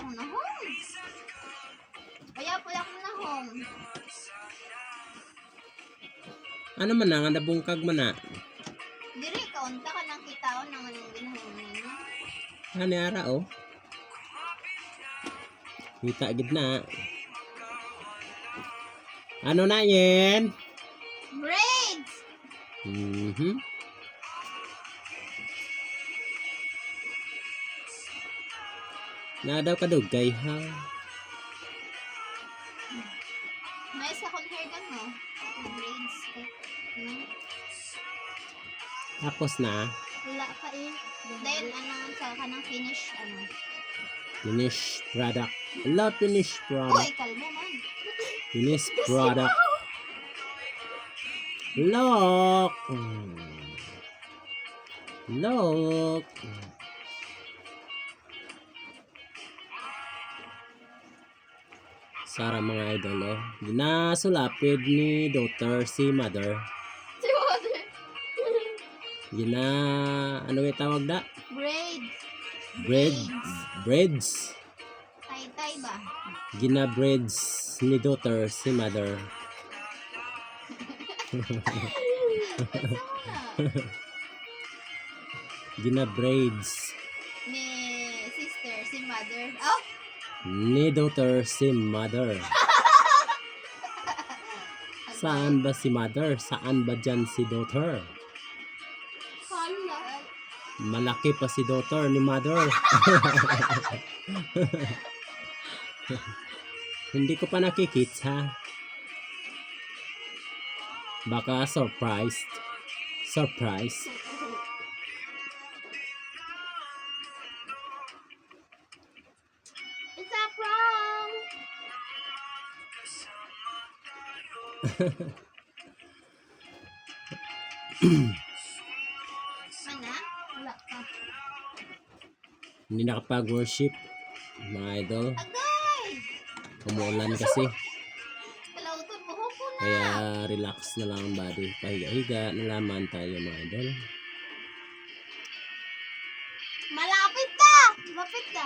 akong na home. Kaya po ako na home. Ano man na, nga nabungkag man na. Diri, kaunta ka nang kitaon ng anong ginahong ninyo. Hani ara oh. Kita gid na. Ano na yan? Braids! Na daw kadugay ha. May second hair gan mo. Braids. Tapos na. Wala pa eh. Then, sa kanang finish, Finished product. Love finished Uy, product. kalmo man. Finished product. Look. Look. Sara mga idol oh. Ginasulapid ni daughter si mother. Si mother. Ano yung tawag da? Braids. Breads. Tay-tay ba? Gina breads ni daughter si mother. Gina braids Ni sister, si mother. Oh! ni daughter si mother. Saan ba si mother? Saan ba dyan si daughter? Hala. Malaki pa si daughter ni mother. Hindi ko pa nakikita ha. Baka surprised. Surprise. It's a prank! Mana? Wala pa. Hindi nakapag-worship mga idol. Agay! Umuulan kasi. Kalauton mo ko na. Kaya relax na lang ang body. Pahiga-higa na laman tayo mga idol. Malapit ka! Lapit ka.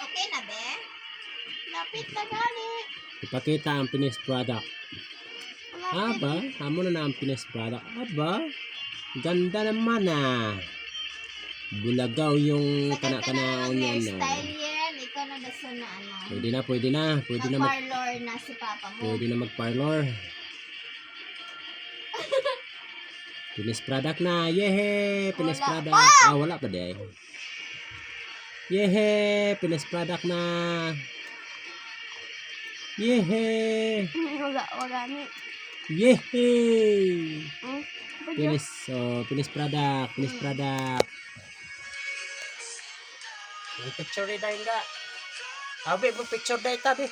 Okay na, be? Lapit na gani. Ipakita ang finished product. Malapit. Aba, amo na ang finished product. Aba, ganda naman ah. Bulagaw yung kana-kana niyan. No? Hairstyle yan. Ikaw na daso na Pwede na, pwede na. Pwede na mag-parlor na si papa mo. pwede na mag-parlor. Finished product na. Yehe! Finished Wala product. pa! Wala pa di. Yehe! Finished product na. Yehe! Wala ni. Yehe! Finished product. Finished product. Picture rin dahil nga. Abi, picture dahil tabi.